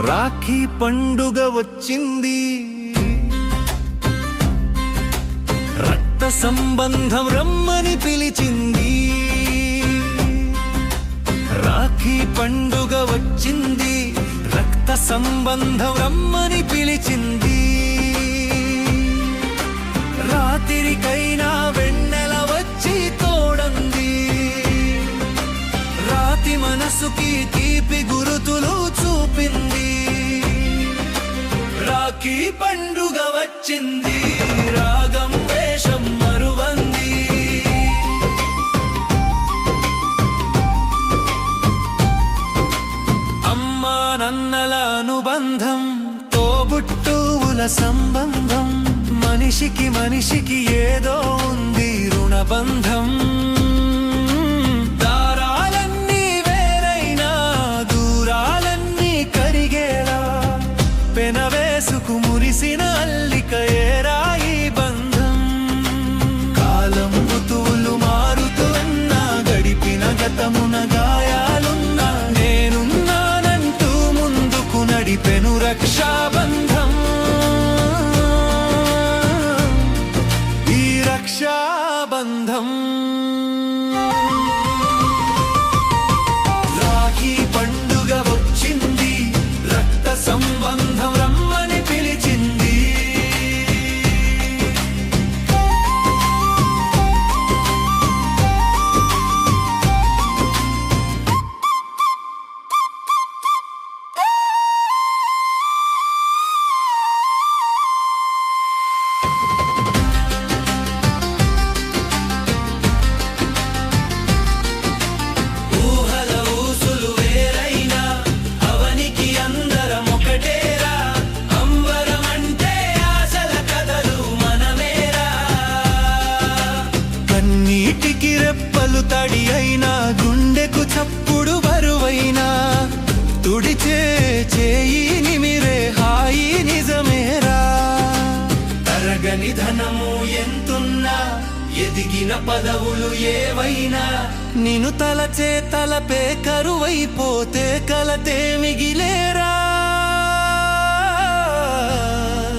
రాఖీ పండుగ వచ్చింది, రక్త సంబంధం రమ్మని పిలిచింది. రాఖీ పండుగ వచ్చింది, రక్త సంబంధం రమ్మని పిలిచింది. రాత్రికైనా వెన్నెల వచ్చి తోడంది, రాతి మనసుకి తీపి గురుతులు చూపింది. రాఖీ పండుగ వచ్చింది, రాగం వేషం మరువంది. అమ్మా నన్నల అనుబంధం, తోబుట్టువుల సంబంధం, మనిషికి మనిషికి ఏదో ఉంది రుణబంధం. దారాలన్నీ వేరైనా దూరాలన్నీ కరిగేలా, పెనవేసుకు మురిసిన అల్లిక ఏరాయి బంధం. కాలం ఋతువులు మారుతున్నా, గడిపిన గతమున గాయాలున్నా, నేనున్నానంటూ ముందుకు నడిపెను రక్షాబంధం. ఈ రక్షాబంధం రాఖీ పండుగ వచ్చింది, రక్త సంబంధం రమ్మని పిలిచింది. ఊహల ఊసులు వేరైనా, అవనికి అందరం ఒకటేరా. అంబరమంటే ఆశల కథలు మనమేరా. కన్నీటికి రెప్పలు తడి అయినా, గుండెకు చప్పుడు బరువైనా, తుడిచే చేయి నిమిరే హాయి నిజమేరా. తరగని ధనము ఎంతున్నా, ఎదిగిన పదవులు ఏవైనా, నిన్ను తలచే తలపే కరువైపోతే కలతే మిగిలేరా.